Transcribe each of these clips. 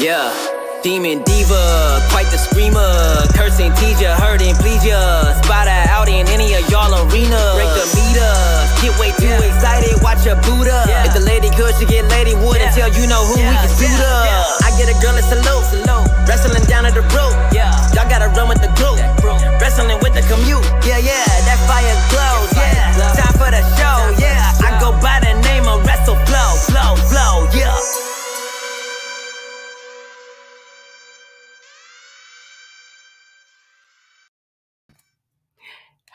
Yeah, demon diva, quite the screamer. Cursing, tease ya, hurting, please ya. Spot her out in any of y'all arena. Break the meter, get way too excited, watch her boot up. If the lady good, she get lady wood until you know who we can suit up. I get a girl a salute, wrestling down at the rope. Y'all gotta run with the group, wrestling with the commute. Yeah, that fire glows. Time for the show. I go by the name of Wrestle Flow. Yeah.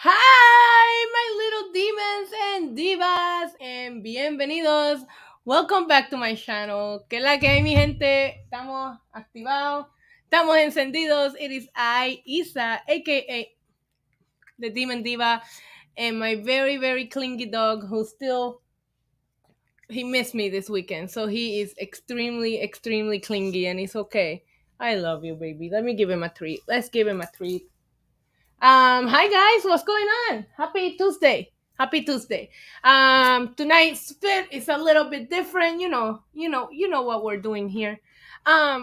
Hi, my little demons and divas, and bienvenidos. Welcome back to my channel. Que la que hay, mi gente. Estamos activados, estamos encendidos. It is I, Isa, aka the Demon Diva, and my very, very clingy dog who he missed me this weekend. So he is extremely, extremely clingy, and it's okay. I love you, baby. Let me give him a treat. Let's give him a treat. Hi guys, what's going on? Happy Tuesday. Tonight's fit is a little bit different. You know what we're doing here.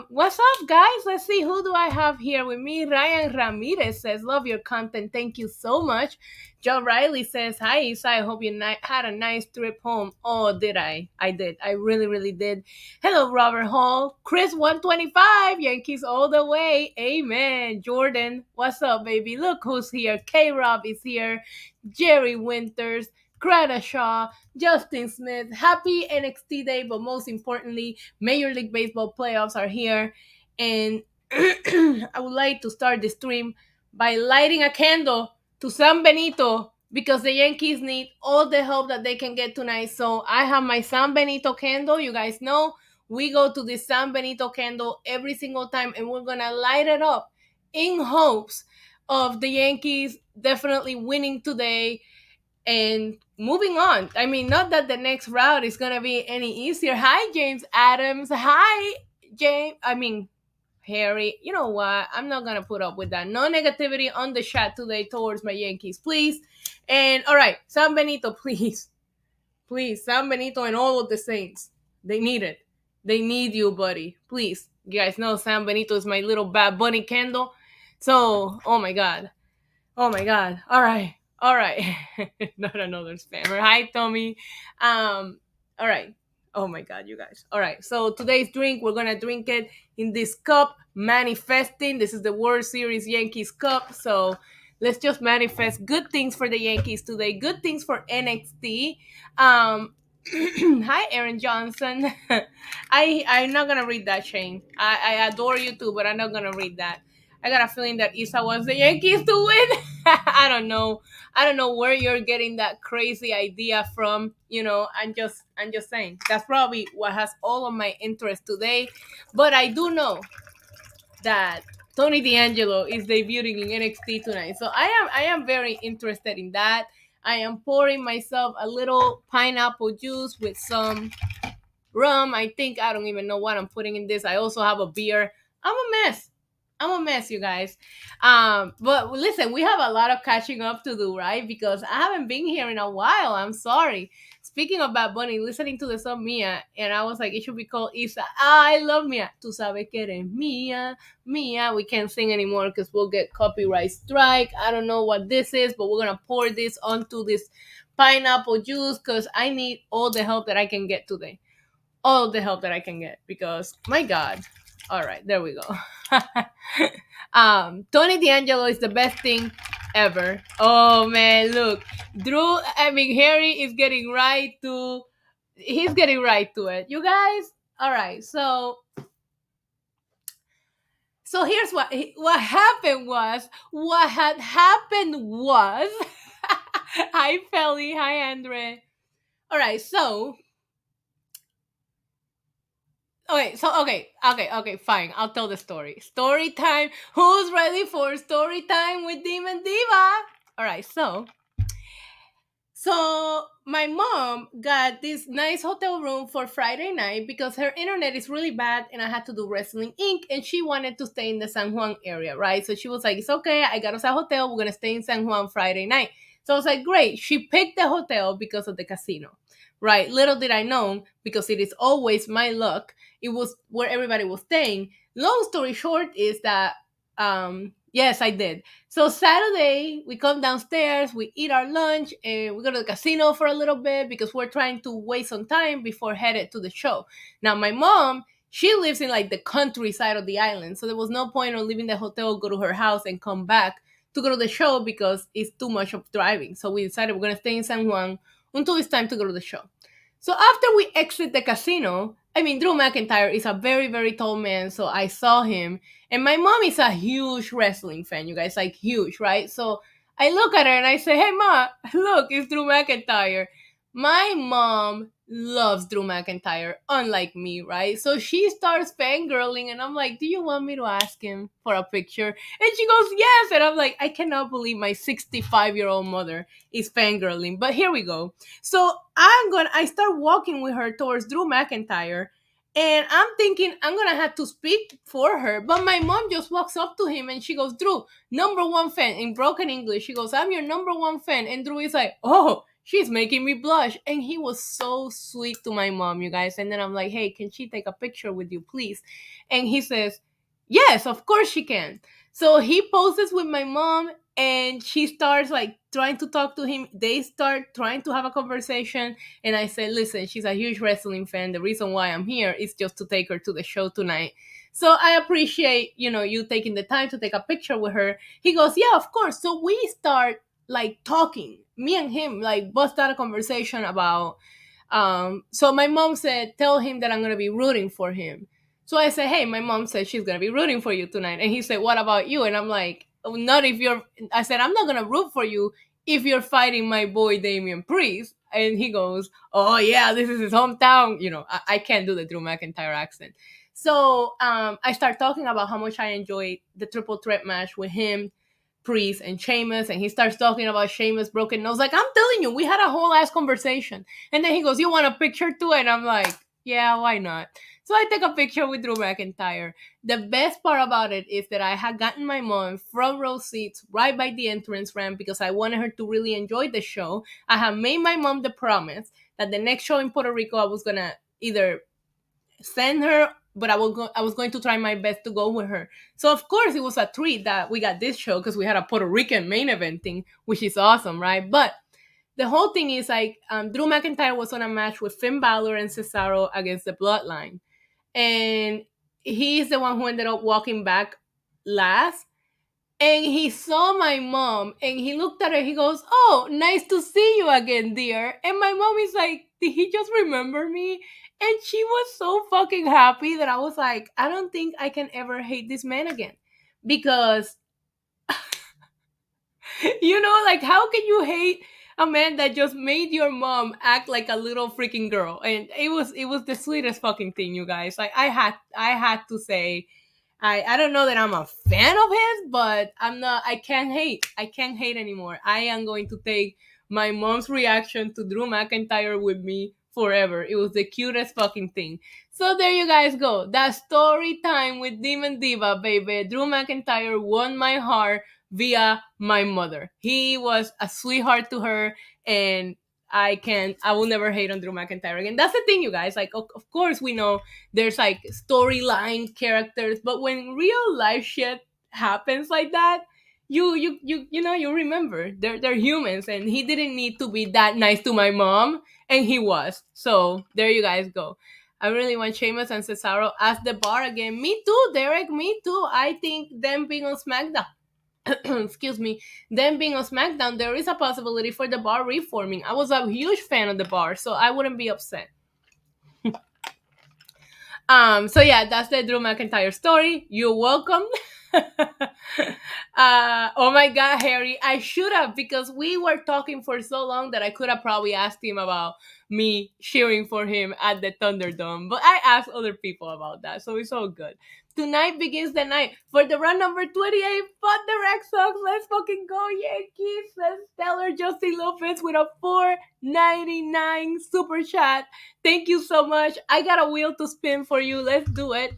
What's up, guys? Let's see, who do I have here with me? Ryan Ramirez says, love your content. Thank you so much. Joe Riley says, hi, Isa. I hope you had a nice trip home. Oh, did I? I did. I really, really did. Hello, Robert Hall. Chris 125. Yankees all the way. Amen. Jordan, what's up, baby? Look who's here. K-Rob is here. Jerry Winters. Greta Shaw, Justin Smith, happy NXT Day, but most importantly, Major League Baseball playoffs are here. And I would like to start the stream by lighting a candle to San Benito because the Yankees need all the help that they can get tonight. So I have my San Benito candle. You guys know we go to the San Benito candle every single time, and we're going to light it up in hopes of the Yankees definitely winning today and moving on. I mean, not that the next route is going to be any easier. Hi, James Adams. Hi, Harry. You know what? I'm not going to put up with that. No negativity on the chat today towards my Yankees, please. And all right, San Benito, please. Please, San Benito and all of the Saints. They need it. They need you, buddy. Please. You guys know San Benito is my little Bad Bunny candle. So, oh my God. All right. Not another spammer. Hi, Tommy. All right. Oh my God, you guys. All right. So today's drink, we're going to drink it in this cup, manifesting. This is the World Series Yankees cup. So let's just manifest good things for the Yankees today. Good things for NXT. Hi, Aaron Johnson. I'm not going to read that, Shane. I adore you too, but I'm not going to read that. I got a feeling that Isa wants the Yankees to win. I don't know where you're getting that crazy idea from. You know, I'm just saying that's probably what has all of my interest today. But I do know that Tony D'Angelo is debuting in NXT tonight, so I am very interested in that. I am pouring myself a little pineapple juice with some rum. I don't even know what I'm putting in this. I also have a beer. I'm a mess, you guys. But listen, we have a lot of catching up to do, right? Because I haven't been here in a while. I'm sorry. Speaking of Bad Bunny, listening to the song Mia, and I was like, it should be called Isa. I love Mia. Tu sabes que eres mía, mía. We can't sing anymore because we'll get copyright strike. I don't know what this is, but we're gonna pour this onto this pineapple juice because I need all the help that I can get today. All the help that I can get because my God. All right, there we go. Tony D'Angelo is the best thing ever. Oh man, look. Harry is getting right to it. You guys? All right. So here's what happened was Hi Felly, hi Andre. All right, so okay, fine. I'll tell the story. Story time. Who's ready for story time with Demon Diva? All right, so my mom got this nice hotel room for Friday night because her internet is really bad and I had to do Wrestling Inc. and she wanted to stay in the San Juan area, right? So she was like, it's okay. I got us a hotel. We're going to stay in San Juan Friday night. So I was like, great. She picked the hotel because of the casino. right? Little did I know, because it is always my luck, it was where everybody was staying. Long story short is that, yes, I did. So Saturday, we come downstairs, we eat our lunch, and we go to the casino for a little bit because we're trying to waste some time before headed to the show. Now, my mom, she lives in like the countryside of the island, so there was no point of leaving the hotel, go to her house, and come back to go to the show because it's too much of driving. So we decided we're gonna stay in San Juan until it's time to go to the show. So after we exit the casino, I mean, Drew McIntyre is a very, very tall man, so I saw him. And my mom is a huge wrestling fan, you guys, like huge, right? So I look at her and I say, hey, Ma, look, it's Drew McIntyre. My mom loves Drew McIntyre, unlike me, right? So she starts fangirling, and I'm like, do you want me to ask him for a picture? And she goes, yes. And I'm like, I cannot believe my 65-year-old mother is fangirling. But here we go. So I start walking with her towards Drew McIntyre, and I'm thinking I'm gonna have to speak for her. But my mom just walks up to him and she goes, Drew, number one fan, in broken English. She goes, I'm your number one fan. And Drew is like, oh, she's making me blush. And he was so sweet to my mom, you guys. And then I'm like, hey, can she take a picture with you, please? And he says, yes, of course she can. So he poses with my mom, and she starts like trying to talk to him. They start trying to have a conversation, and I said, listen, she's a huge wrestling fan. The reason why I'm here is just to take her to the show tonight. So I appreciate, you taking the time to take a picture with her. He goes, yeah, of course. So we start like talking, me and him, like bust out a conversation about, so my mom said, tell him that I'm going to be rooting for him. So I said, hey, my mom said she's going to be rooting for you tonight. And he said, what about you? And I'm like, oh, not if you're, I said, I'm not going to root for you if you're fighting my boy Damian Priest. And he goes, oh yeah, this is his hometown. I can't do the Drew McIntyre accent. So I start talking about how much I enjoyed the triple threat match with him, Priest, and Sheamus. And he starts talking about Sheamus' broken nose. Like, I'm telling you, we had a whole ass conversation. And then he goes, you want a picture too? And I'm like, yeah, why not? So I take a picture with Drew McIntyre. The best part about it is that I had gotten my mom front row seats right by the entrance ramp because I wanted her to really enjoy the show. I had made my mom the promise that the next show in Puerto Rico, I was going to either send her, but I was going to try my best to go with her. So of course it was a treat that we got this show because we had a Puerto Rican main event thing, which is awesome, right? But the whole thing is like Drew McIntyre was on a match with Finn Balor and Cesaro against the Bloodline. And he's the one who ended up walking back last. And he saw my mom and he looked at her. He goes, oh, nice to see you again, dear. And my mom is like, did he just remember me? And she was so fucking happy that I was like, I don't think I can ever hate this man again. Because, like, how can you hate a man that just made your mom act like a little freaking girl? And it was the sweetest fucking thing, you guys. Like, I had to say, I don't know that I'm a fan of his, but I can't hate anymore. I am going to take my mom's reaction to Drew McIntyre with me forever. It was the cutest fucking thing. So there you guys go. That story time with Demon Diva, baby. Drew McIntyre won my heart via my mother. He was a sweetheart to her, and I will never hate on Drew McIntyre again. That's the thing, you guys. Like, of course we know there's like storyline characters, but when real life shit happens like that, you remember they're humans, and he didn't need to be that nice to my mom, and he was. So there you guys go. I really want Sheamus and Cesaro as the bar again. Me too, Derek. Me too. I think them being on SmackDown. Excuse me, them being on SmackDown, there is a possibility for the bar reforming. I was a huge fan of the bar, so I wouldn't be upset. So yeah, that's the Drew McIntyre story. You're welcome. Oh my god, Harry, I should have, because we were talking for so long that I could have probably asked him about me cheering for him at the Thunderdome, but I asked other people about that, so it's all good. Tonight begins the night for the run number 28. Fuck the Red Sox. Let's fucking go, Yankees. Let's Stellar Justin Lopez with a $4.99 super chat. Thank you so much. I got a wheel to spin for you. Let's do it.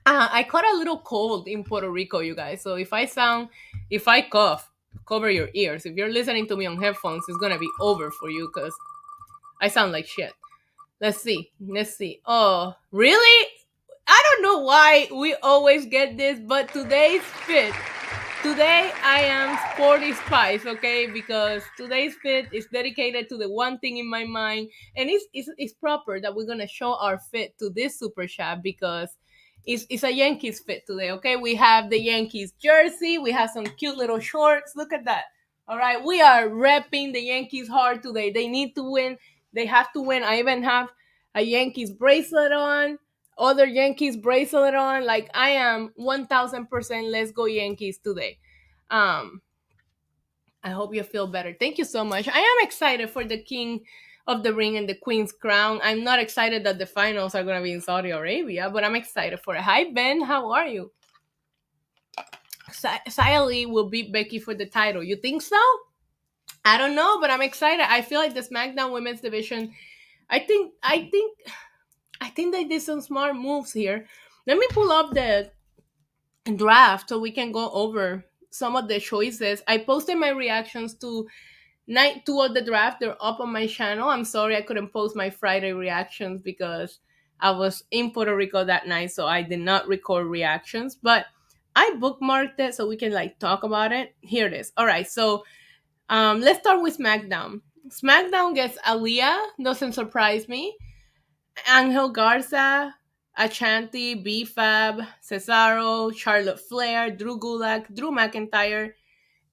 I caught a little cold in Puerto Rico, you guys. So if I cough, cover your ears. If you're listening to me on headphones, it's gonna be over for you because I sound like shit. Let's see. Let's see. Oh, really? I don't know why we always get this, but today's fit. Today I am sporty spice, okay? Because today's fit is dedicated to the one thing in my mind, and it's proper that we're gonna show our fit to this super chat because it's a Yankees fit today, okay? We have the Yankees jersey, we have some cute little shorts. Look at that. All right, we are repping the Yankees hard today. They need to win. They have to win. I even have a Yankees bracelet on, other Yankees bracelet on. Like I am 1000% let's go Yankees today. Um, I hope you feel better. Thank you so much. I am excited for the King of the Ring and the Queen's Crown. I'm not excited that the finals are going to be in Saudi Arabia, but I'm excited for it. Hi, Ben. How are you? Xia Li will beat Becky for the title. You think so? I don't know, but I'm excited. I feel like the SmackDown Women's Division. I think they did some smart moves here. Let me pull up the draft so we can go over some of the choices. I posted my reactions to night two of the draft. They're up on my channel. I'm sorry I couldn't post my Friday reactions because I was in Puerto Rico that night, so I did not record reactions. But I bookmarked it so we can like talk about it. Here it is. All right, so let's start with SmackDown. SmackDown gets Aaliyah. Doesn't surprise me. Angel Garza, Ashanti, B-Fab, Cesaro, Charlotte Flair, Drew Gulak, Drew McIntyre,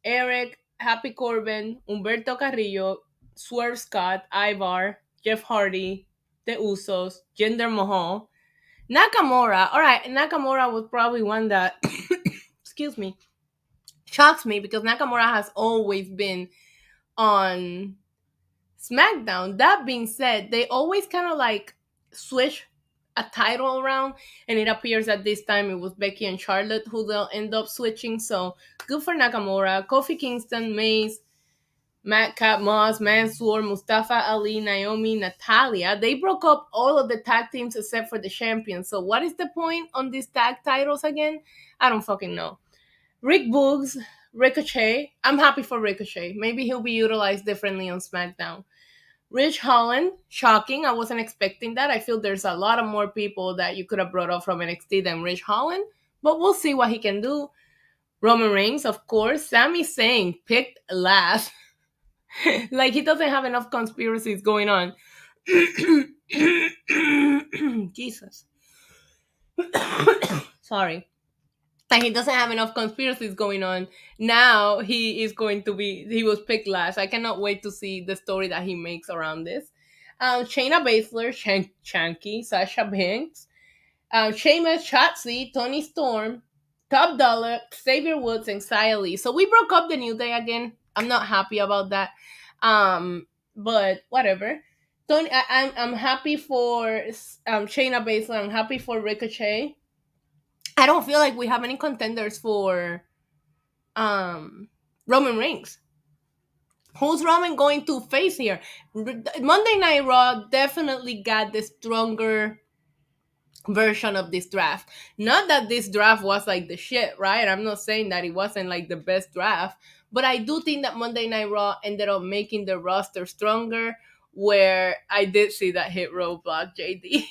Eric, Happy Corbin, Humberto Carrillo, Swerve Scott, Ivar, Jeff Hardy, The Usos, Jinder Mahal, Nakamura. All right, Nakamura was probably one that, excuse me, shocks me because Nakamura has always been on SmackDown. That being said, they always kind of like switch a title around, and it appears that this time it was Becky and Charlotte who they'll end up switching. So good for Nakamura. Kofi Kingston, Mace, Matt Cat Moss, Mansoor, Mustafa Ali, Naomi, Natalia. They broke up all of the tag teams except for the champions. So what is the point on these tag titles again? I don't fucking know. Rick Boogs, Ricochet. I'm happy for Ricochet. Maybe he'll be utilized differently on SmackDown. Rich Holland, shocking. I wasn't expecting that. I feel there's a lot of more people that you could have brought up from NXT than Rich Holland, but we'll see what he can do. Roman Reigns, of course. Sami Zayn picked last. Like he doesn't have enough conspiracies going on. Jesus. Sorry. Like he doesn't have enough conspiracies going on. Now he was picked last. I cannot wait to see the story that he makes around this. Shayna Baszler, Shanky, Sasha Banks, Sheamus, Shotzi, Tony Storm, Top Dollar, Xavier Woods, and Xia Li. So we broke up the New Day again. I'm not happy about that. But whatever. I'm happy for Shayna Baszler. I'm happy for Ricochet. I don't feel like we have any contenders for Roman Reigns. Who's Roman going to face here? Monday Night Raw definitely got the stronger version of this draft. Not that this draft was like the shit, right? I'm not saying that it wasn't like the best draft, but I do think that Monday Night Raw ended up making the roster stronger, where I did see that Hit Row block JD.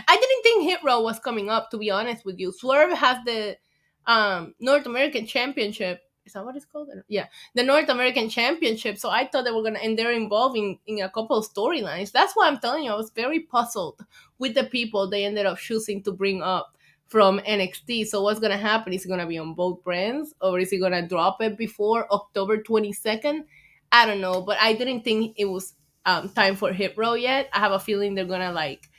I didn't think Hit Row was coming up, to be honest with you. Swerve has the North American Championship. Is that what it's called? Yeah, the North American Championship. So I thought they were gonna, and they're involving in a couple of storylines. That's why I'm telling you, I was very puzzled with the people they ended up choosing to bring up from NXT. So what's gonna happen? Is it gonna be on both brands, or is he gonna drop it before October 22nd? I don't know, but I didn't think it was time for Hit Row yet. I have a feeling they're gonna like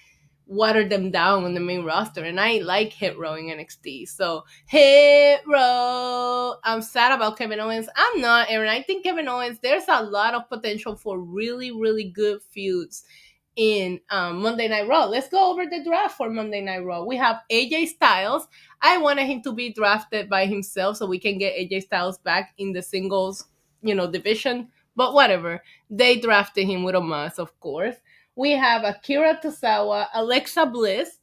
water them down on the main roster, and I like Hit Row in NXT. So Hit Row. I'm sad about Kevin Owens. I'm not, Aaron. I think Kevin Owens, there's a lot of potential for really, really good feuds in Monday Night Raw. Let's go over the draft for Monday Night Raw. We have AJ Styles. I wanted him to be drafted by himself so we can get AJ Styles back in the singles, division. But whatever. They drafted him with a must, of course. We have Akira Tozawa, Alexa Bliss,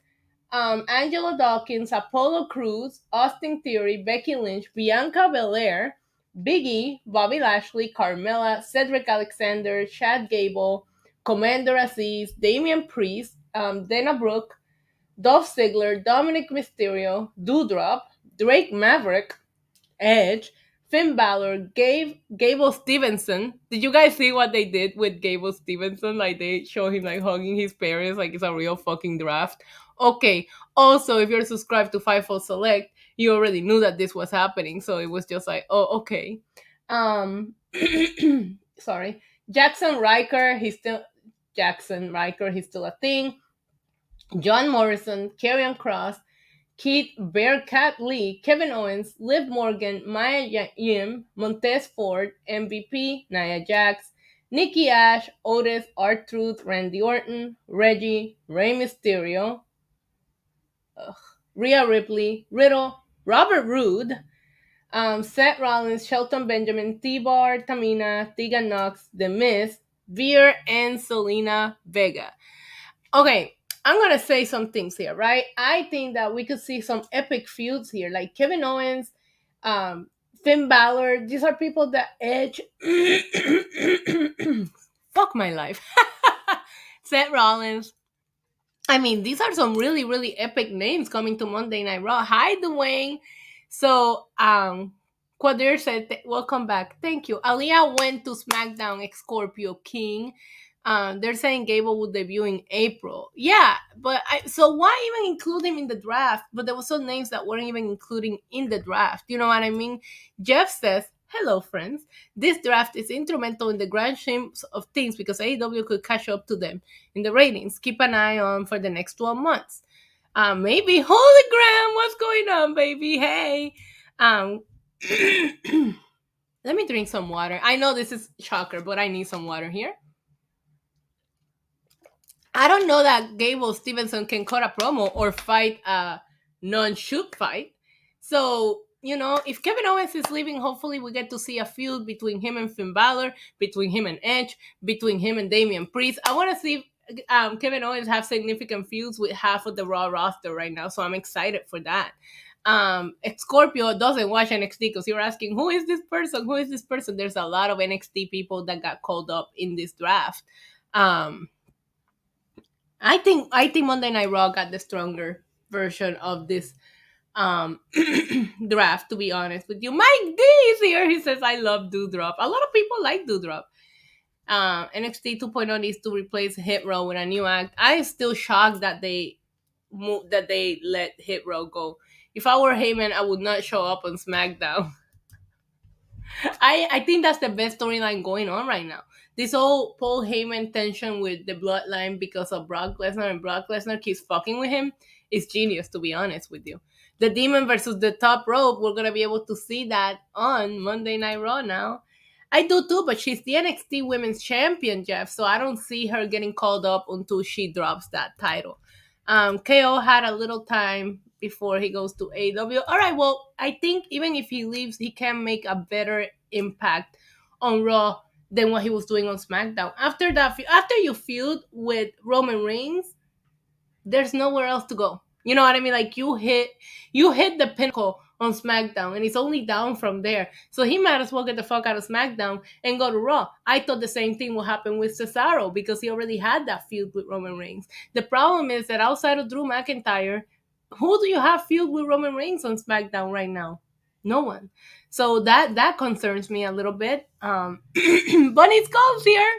Angela Dawkins, Apollo Crews, Austin Theory, Becky Lynch, Bianca Belair, Big E, Bobby Lashley, Carmella, Cedric Alexander, Chad Gable, Commander Aziz, Damian Priest, Dana Brooke, Dolph Ziggler, Dominic Mysterio, Doudrop, Drake Maverick, Edge, Finn Balor, Gable Stevenson. Did you guys see what they did with Gable Stevenson? Like they show him like hugging his parents like it's a real fucking draft. Okay. Also, if you're subscribed to Fightful Select, you already knew that this was happening, so it was just like, oh, okay. Um, sorry, Jackson Riker. He's still a thing. John Morrison, Karrion Cross, Keith Bearcat Lee, Kevin Owens, Liv Morgan, Maya Yim, Montez Ford, MVP, Nia Jax, Nikki Ash, Otis, R-Truth, Randy Orton, Reggie, Rey Mysterio, Rhea Ripley, Riddle, Robert Roode, Seth Rollins, Shelton Benjamin, T-Bar, Tamina, Tegan Knox, The Miz, Veer, and Selena Vega. Okay, I'm gonna say some things here, right? I think that we could see some epic feuds here, like Kevin Owens, Finn Balor. These are people that Edge. Fuck my life. Seth Rollins. I mean, these are some really, really epic names coming to Monday Night Raw. Hi, Dwayne. So, Quadir said, welcome back. Thank you. Aliyah went to SmackDown ex Scorpio King. They're saying Gable will debut in April. Yeah, but so why even include him in the draft? But there were some names that weren't even including in the draft. You know what I mean? Jeff says, hello, friends. This draft is instrumental in the grand scheme of things because AEW could catch up to them in the ratings. Keep an eye on for the next 12 months. Maybe hologram. What's going on, baby? Hey. Let me drink some water. I know this is shocker, but I need some water here. I don't know that Gable Stevenson can cut a promo or fight a non-shoot fight. So, you know, if Kevin Owens is leaving, hopefully we get to see a feud between him and Finn Balor, between him and Edge, between him and Damian Priest. I want to see Kevin Owens have significant feuds with half of the Raw roster right now, so I'm excited for that. Scorpio doesn't watch NXT because you're asking, who is this person? Who is this person? There's a lot of NXT people that got called up in this draft. I think Monday Night Raw got the stronger version of this draft, to be honest with you. Mike D is here. He says, I love Doudrop. A lot of people like Doudrop. NXT 2.0 needs to replace Hit Row with a new act. I'm still shocked that they let Hit Row go. If I were Heyman, I would not show up on SmackDown. I think that's the best storyline going on right now. This whole Paul Heyman tension with the bloodline because of Brock Lesnar, and Brock Lesnar keeps fucking with him is genius, to be honest with you. The Demon versus the Top Rope, we're going to be able to see that on Monday Night Raw now. I do too, but she's the NXT Women's Champion, Jeff, so I don't see her getting called up until she drops that title. KO had a little time before he goes to AEW. All right, well, I think even if he leaves, he can make a better impact on Raw than what he was doing on SmackDown. After you feud with Roman Reigns, there's nowhere else to go. You know what I mean? Like you hit the pinnacle on SmackDown, and it's only down from there. So he might as well get the fuck out of SmackDown and go to Raw. I thought the same thing will happen with Cesaro because he already had that feud with Roman Reigns. The problem is that outside of Drew McIntyre, who do you have feud with Roman Reigns on SmackDown right now? No one. So that concerns me a little bit. Bunny Skull's here.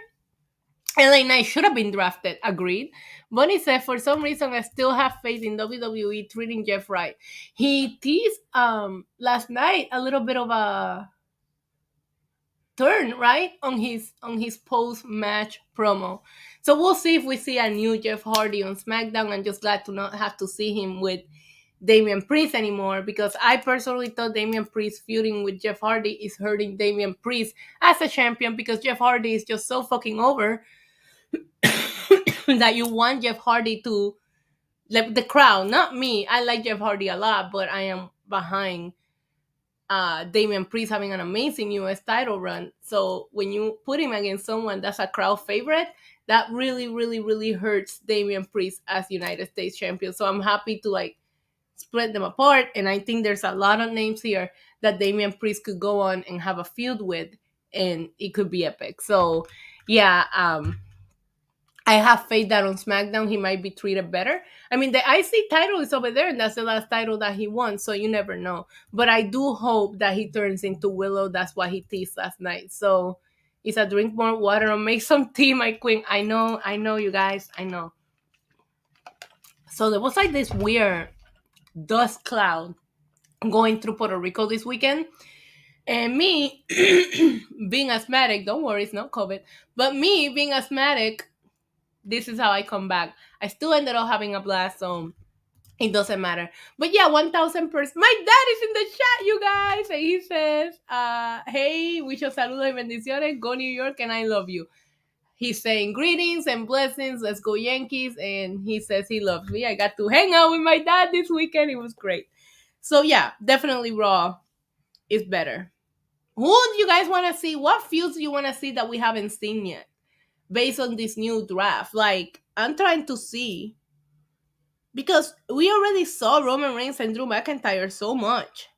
LA Knight should have been drafted. Agreed. Bunny said, for some reason, I still have faith in WWE treating Jeff right. He teased last night a little bit of a turn, right, on his post-match promo. So we'll see if we see a new Jeff Hardy on SmackDown. I'm just glad to not have to see him with Damian Priest anymore, because I personally thought Damian Priest feuding with Jeff Hardy is hurting Damian Priest as a champion, because Jeff Hardy is just so fucking over that you want Jeff Hardy to, like, the crowd, not me. I like Jeff Hardy a lot, but I am behind Damian Priest having an amazing US title run. So when you put him against someone that's a crowd favorite, that really, really, really hurts Damian Priest as United States champion. So I'm happy to like split them apart. And I think there's a lot of names here that Damian Priest could go on and have a feud with, and it could be epic. So yeah, I have faith that on SmackDown he might be treated better. I mean, the IC title is over there, and that's the last title that he won, so you never know. But I do hope that he turns into Willow. That's what he teased last night. So, it's a drink more water or make some tea, my queen. I know, you guys. I know. So there was like this weird dust cloud going through Puerto Rico this weekend. And me being asthmatic, don't worry, it's not COVID, but me being asthmatic, this is how I come back. I still ended up having a blast, so it doesn't matter. But yeah, 1000%. My dad is in the chat, you guys. And he says, hey, muchos saludos y bendiciones. Go New York and I love you. He's saying greetings and blessings. Let's go Yankees. And he says he loves me. I got to hang out with my dad this weekend. It was great. So yeah, definitely Raw is better. Who do you guys want to see? What feuds do you want to see that we haven't seen yet based on this new draft? Like, I'm trying to see because we already saw Roman Reigns and Drew McIntyre so much.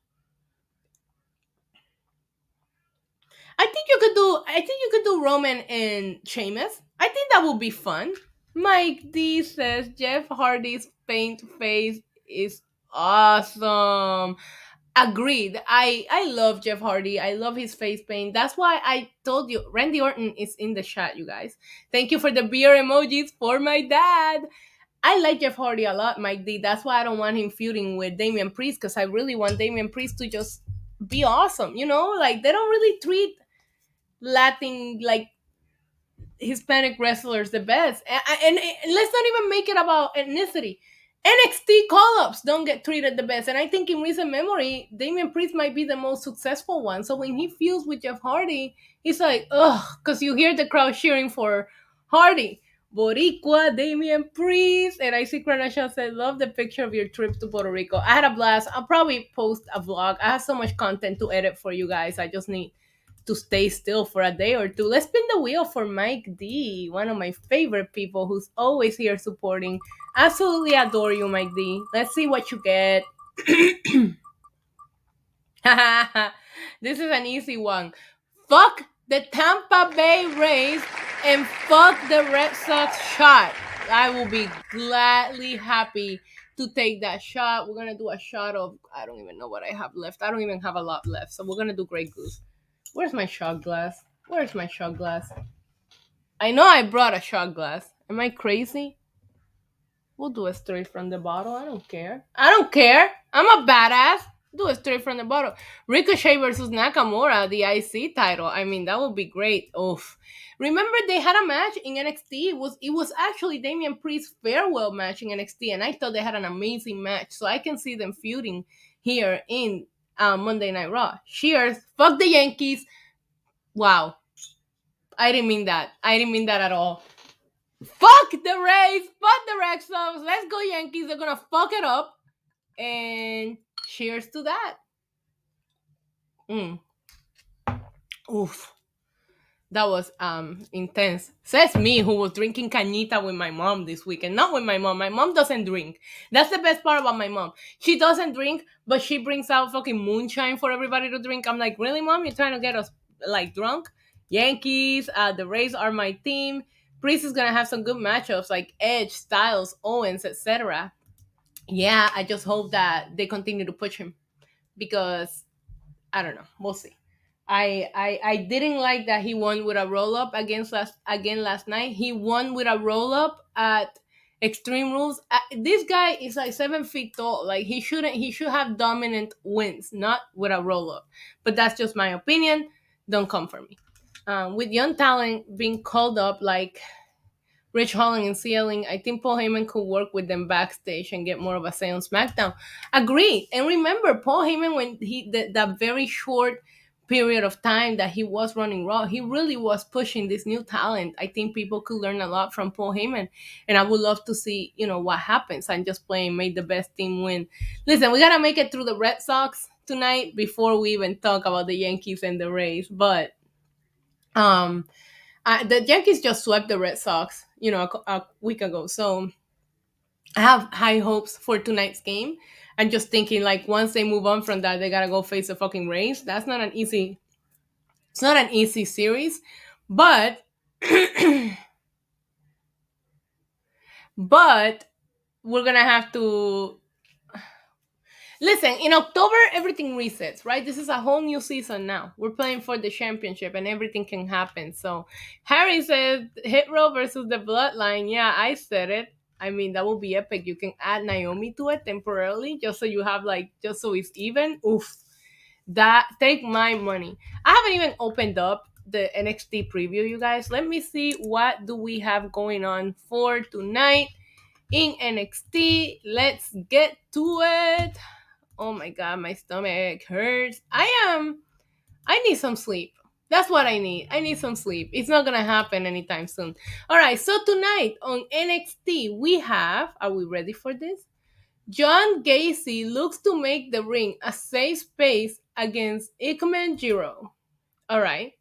I think you could do Roman and Sheamus. I think that would be fun. Mike D says Jeff Hardy's paint face is awesome. Agreed. I love Jeff Hardy. I love his face paint. That's why I told you Randy Orton is in the chat, you guys. Thank you for the beer emojis for my dad. I like Jeff Hardy a lot, Mike D. That's why I don't want him feuding with Damian Priest, because I really want Damian Priest to just be awesome. You know, like they don't really treat Latin, like Hispanic wrestlers the best. And let's not even make it about ethnicity. NXT call-ups don't get treated the best. And I think in recent memory, Damian Priest might be the most successful one. So when he feels with Jeff Hardy, he's like, ugh, because you hear the crowd cheering for Hardy. Boricua, Damian Priest. And I see Kranasha said, love the picture of your trip to Puerto Rico. I had a blast. I'll probably post a vlog. I have so much content to edit for you guys. I just need to stay still for a day or two. Let's spin the wheel for Mike D, one of my favorite people who's always here supporting. Absolutely adore you, Mike D. Let's see what you get. This is an easy one. Fuck the Tampa Bay Rays and fuck the Red Sox shot. I will be gladly happy to take that shot. We're gonna do a shot of, I don't even know what I have left. I don't even have a lot left. So we're gonna do Grey Goose. Where's my shot glass? Where's my shot glass? I know I brought a shot glass. Am I crazy? We'll do it straight from the bottle. I don't care. I don't care. I'm a badass. Do it straight from the bottle. Ricochet versus Nakamura, the IC title. I mean, that would be great. Oof. Remember they had a match in NXT. It was actually Damian Priest's farewell match in NXT, and I thought they had an amazing match. So I can see them feuding here in Monday Night Raw. Cheers. Fuck the Yankees. Wow. I didn't mean that. I didn't mean that at all. Fuck the Rays. Fuck the Red Sox. Let's go Yankees. They're gonna fuck it up. And cheers to that. Oof. That was intense. Says me who was drinking cañita with my mom this weekend. Not with my mom. My mom doesn't drink. That's the best part about my mom. She doesn't drink, but she brings out fucking moonshine for everybody to drink. I'm like, really, mom? You're trying to get us like drunk? Yankees, the Rays are my team. Priest is gonna have some good matchups like Edge, Styles, Owens, etc. Yeah, I just hope that they continue to push him because I don't know. We'll see. I didn't like that he won with a roll up last night. He won with a roll up at Extreme Rules. This guy is like 7 feet tall. Like he should have dominant wins, not with a roll up. But that's just my opinion. Don't come for me. With young talent being called up like Rich Holland and CLing, I think Paul Heyman could work with them backstage and get more of a say on SmackDown. Agreed. And remember, Paul Heyman, when that very short period of time that he was running Raw, he really was pushing this new talent. I think people could learn a lot from Paul Heyman. And I would love to see, what happens. I'm just playing, made the best team win. Listen, we got to make it through the Red Sox tonight before we even talk about the Yankees and the Rays. But the Yankees just swept the Red Sox, a week ago. So I have high hopes for tonight's game. I'm just thinking, like, once they move on from that, they gotta go face the fucking Rays. It's not an easy series, but But we're gonna have to listen. In October, everything resets, right? This is a whole new season now. We're playing for the championship, and everything can happen. So Harry said, "Hit Row versus the Bloodline." Yeah, I said it. I mean, that will be epic. You can add Naomi to it temporarily, just so you have like, just so it's even. Oof, that take my money. I haven't even opened up the NXT preview, you guys. Let me see what do we have going on for tonight in NXT. Let's get to it. Oh my god, my stomach hurts. I need some sleep. That's what I need. I need some sleep. It's not gonna happen anytime soon. All right, so tonight on NXT, we have, are we ready for this? John Gacy looks to make the ring a safe space against Ikemen Jiro. All right.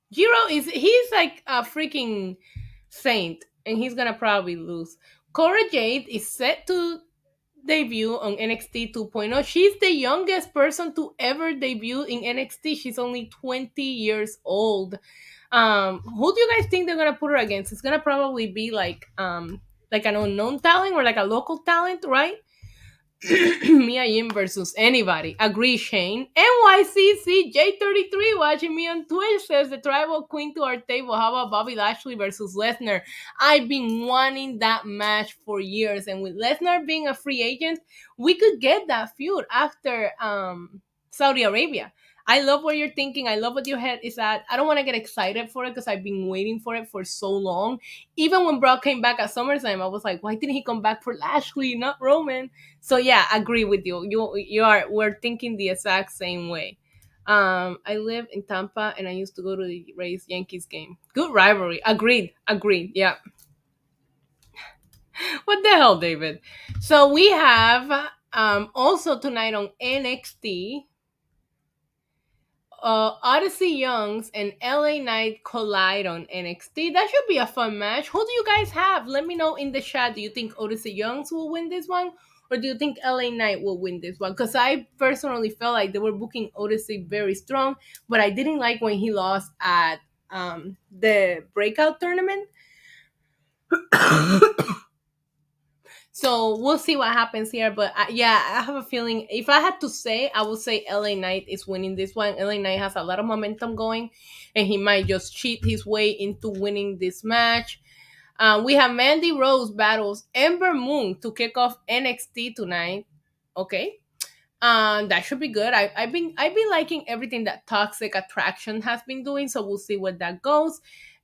He's like a freaking saint, and he's gonna probably lose. Cora Jade is set to debut on NXT 2.0. She's the youngest person to ever debut in NXT. She's only 20 years old. Who do you guys think they're gonna put her against? It's gonna probably be like an unknown talent or like a local talent, right? Mia Yim versus anybody. Agree, Shane. NYCCJ33 watching me on Twitch says the tribal queen to our table. How about Bobby Lashley versus Lesnar? I've been wanting that match for years, and with Lesnar being a free agent, we could get that feud after Saudi Arabia. I love what you're thinking. I love what your head is at. I don't want to get excited for it because I've been waiting for it for so long. Even when Brock came back at SummerSlam, I was like, why didn't he come back for Lashley, not Roman? So yeah, I agree with you. We're thinking the exact same way. I live in Tampa and I used to go to the Rays Yankees game. Good rivalry. Agreed. Yeah. What the hell, David? So we have also tonight on NXT, Odyssey Youngs and LA Knight collide on NXT. That should be a fun match. Who do you guys have? Let me know in the chat. Do you think Odyssey Youngs will win this one? Or do you think LA Knight will win this one? Because I personally felt like they were booking Odyssey very strong, but I didn't like when he lost at the breakout tournament. So we'll see what happens here. But yeah, I have a feeling if I had to say, I would say LA Knight is winning this one. LA Knight has a lot of momentum going, and he might just cheat his way into winning this match. We have Mandy Rose battles Ember Moon to kick off NXT tonight. Okay. That should be good. I've been liking everything that Toxic Attraction has been doing, so we'll see where that goes.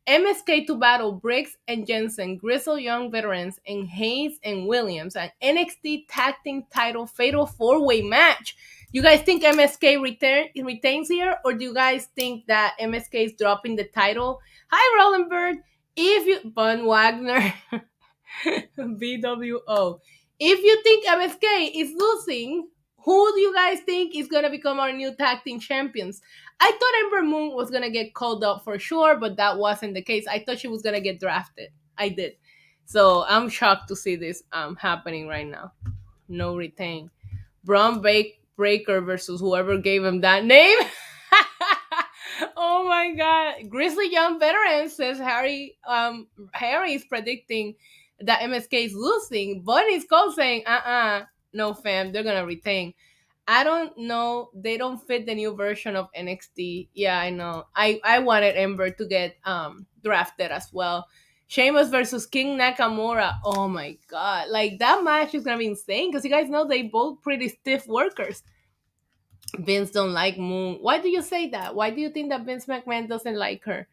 MSK to battle Briggs and Jensen, Grizzle Young veterans, and Hayes and Williams, an NXT Tag Team Title Fatal 4-Way match. You guys think MSK retains here, or do you guys think that MSK is dropping the title? Hi, Roland Bird. If you Von Wagner, BWO. If you think MSK is losing, who do you guys think is gonna become our new tag team champions? I thought Ember Moon was gonna get called up for sure, but that wasn't the case. I thought she was gonna get drafted. I did. So I'm shocked to see this happening right now. No retain. Braun Breaker versus whoever gave him that name. Oh my god. Grizzly Young Veteran says Harry is predicting that MSK is losing. Bunny's called saying, no fam, they're gonna retain. I don't know. They don't fit the new version of NXT. Yeah, I know. I wanted Ember to get drafted as well. Sheamus versus King Nakamura. Oh my god. Like that match is gonna be insane because you guys know they both pretty stiff workers. Vince don't like Moon. Why do you say that? Why do you think that Vince McMahon doesn't like her?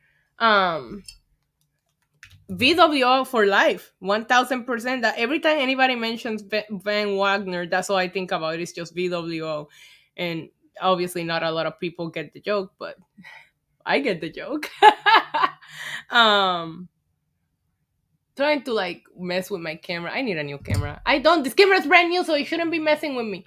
VWO for life, 1000%. That every time anybody mentions Van Wagner, that's all I think about. It's just VWO, and obviously not a lot of people get the joke, but I get the joke. Trying to like mess with my camera. I need a new camera. I don't. This camera is brand new, so you shouldn't be messing with me.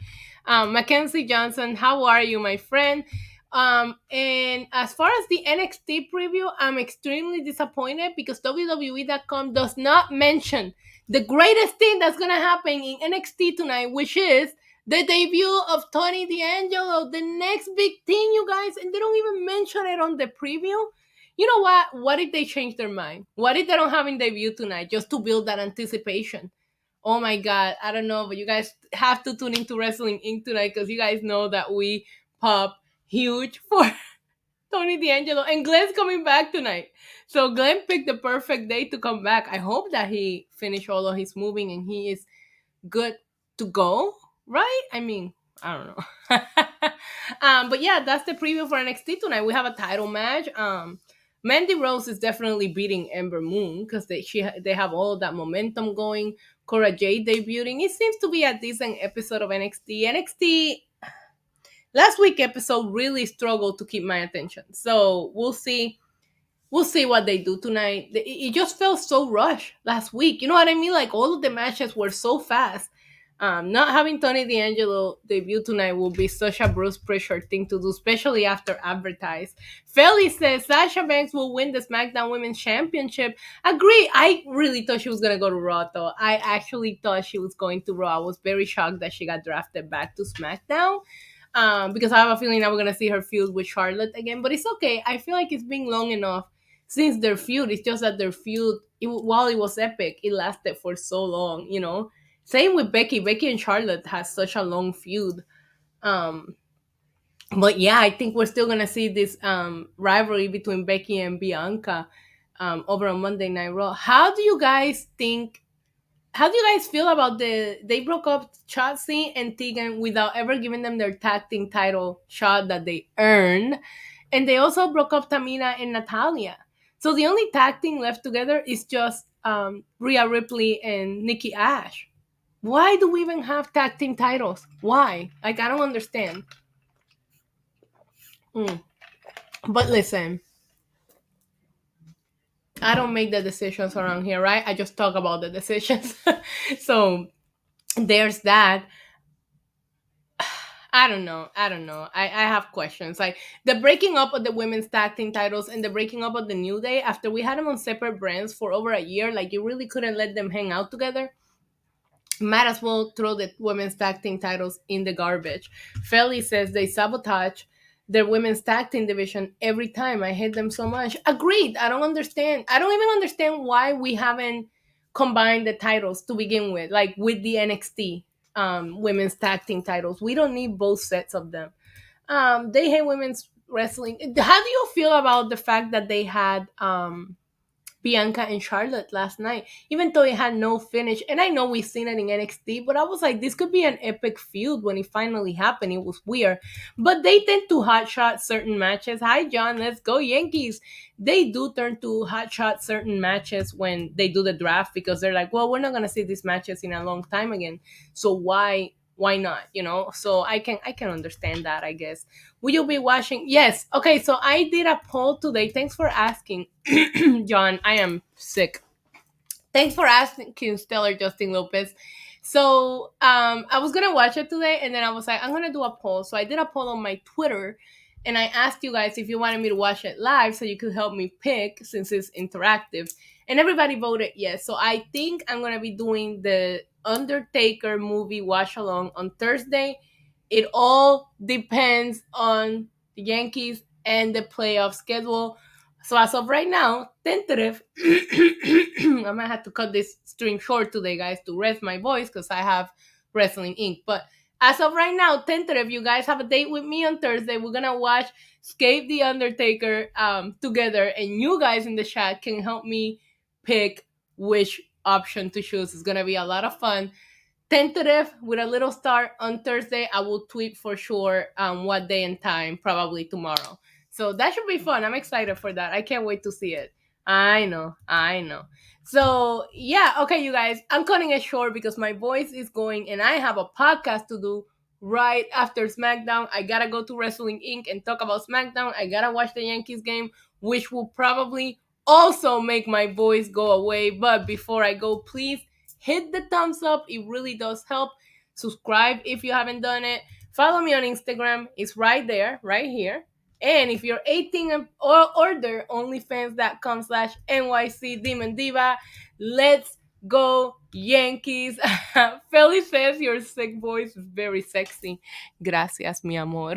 Mackenzie Johnson, how are you, my friend? And as far as the NXT preview, I'm extremely disappointed because WWE.com does not mention the greatest thing that's gonna happen in NXT tonight, which is the debut of Tony D'Angelo, the next big thing, you guys, and they don't even mention it on the preview. You know what? What if they change their mind? What if they don't have a debut tonight just to build that anticipation? Oh my god, I don't know, but you guys have to tune into Wrestling Inc. tonight because you guys know that we pop huge for Tony D'Angelo, and Glenn's coming back tonight. So Glenn picked the perfect day to come back. I hope that he finished all of his moving and he is good to go, right? I mean, I don't know. But yeah, that's the preview for NXT tonight. We have a title match. Mandy Rose is definitely beating Ember Moon because they have all of that momentum going. Cora Jade debuting. It seems to be a decent episode of NXT. NXT last week episode really struggled to keep my attention. So we'll see what they do tonight. It just felt so rushed last week. You know what I mean? Like all of the matches were so fast. Not having Tony D'Angelo debut tonight will be such a Bruce Prichard thing to do, especially after advertised. Felly says Sasha Banks will win the SmackDown Women's Championship. Agree. I really thought she was gonna go to Raw though. I actually thought she was going to Raw. I was very shocked that she got drafted back to SmackDown. Because I have a feeling that we're gonna see her feud with Charlotte again. But it's okay. I feel like it's been long enough since their feud. It's just that their feud, while it was epic, it lasted for so long, you know. Same with Becky. Becky and Charlotte has such a long feud. Um, but yeah, I think we're still gonna see this rivalry between Becky and Bianca over on Monday Night Raw. How do you guys think? How do you guys feel about they broke up Shotzi and Tegan without ever giving them their tag team title shot that they earned? And they also broke up Tamina and Natalia. So the only tag team left together is just Rhea Ripley and Nikki Ash. Why do we even have tag team titles? Why? Like, I don't understand. Mm. But listen, I don't make the decisions around here, right? I just talk about the decisions. So there's that. I don't know. I don't know. I have questions. Like the breaking up of the women's tag team titles and the breaking up of the New Day after we had them on separate brands for over a year. Like you really couldn't let them hang out together. Might as well throw the women's tag team titles in the garbage. Felly says they sabotage their women's tag team division every time. I hate them so much. Agreed. I don't understand. I don't even understand why we haven't combined the titles to begin with, like with the NXT women's tag team titles. We don't need both sets of them. They hate women's wrestling. How do you feel about the fact that they had Bianca and Charlotte last night, even though it had no finish? And I know we've seen it in NXT, but I was like, this could be an epic feud when it finally happened. It was weird. But they tend to hotshot certain matches. Hi, John. Let's go, Yankees. They do turn to hotshot certain matches when they do the draft because they're like, well, we're not going to see these matches in a long time again. So why not, you know? So I can understand that, I guess. Will you be watching? Yes. Okay, so I did a poll today. Thanks for asking. John, I am sick. Thanks for asking, Stellar Justin Lopez. So I was gonna watch it today, and then I was like, I'm gonna do a poll. So I did a poll on my Twitter, and I asked you guys if you wanted me to watch it live, so you could help me pick since it's interactive. And everybody voted yes. So I think I'm gonna be doing the Undertaker movie watch along on Thursday. It all depends on the Yankees and the playoff schedule. So as of right now, tentative. I might have to cut this stream short today, guys, to rest my voice because I have Wrestling Inc. But as of right now, tentative. You guys have a date with me on Thursday. We're gonna watch Escape the Undertaker together, and you guys in the chat can help me pick which option to choose. It's gonna be a lot of fun. Tentative with a little start on Thursday. I will tweet for sure what day and time, probably tomorrow. So that should be fun. I'm excited for that. I can't wait to see it. I know. So yeah, okay, you guys, I'm cutting it short because my voice is going and I have a podcast to do right after SmackDown. I gotta go to Wrestling Inc. and talk about SmackDown. I gotta watch the Yankees game, which will probably also make my voice go away. But before I go, please hit the thumbs up. It really does help. Subscribe if you haven't done it. Follow me on Instagram. It's right there, right here. And if you're 18 or older, onlyfans.com/NYC Demon Diva. Let's Go Yankees. Feli says your sick voice is very sexy. Gracias, mi amor.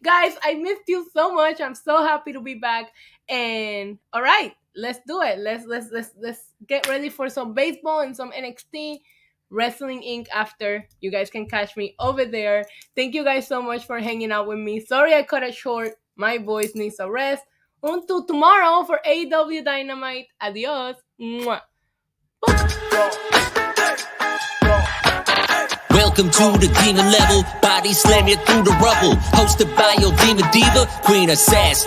Guys, I missed you so much. I'm so happy to be back. And all right, let's do it. Let's get ready for some baseball and some NXT. Wrestling Inc. after. You guys can catch me over there. Thank you guys so much for hanging out with me. Sorry I cut it short. My voice needs a rest. Until tomorrow for AEW Dynamite. Adios. Mwah. Welcome to the demon level, body slam you through the rubble. Hosted by your demon diva, Queen of Sass.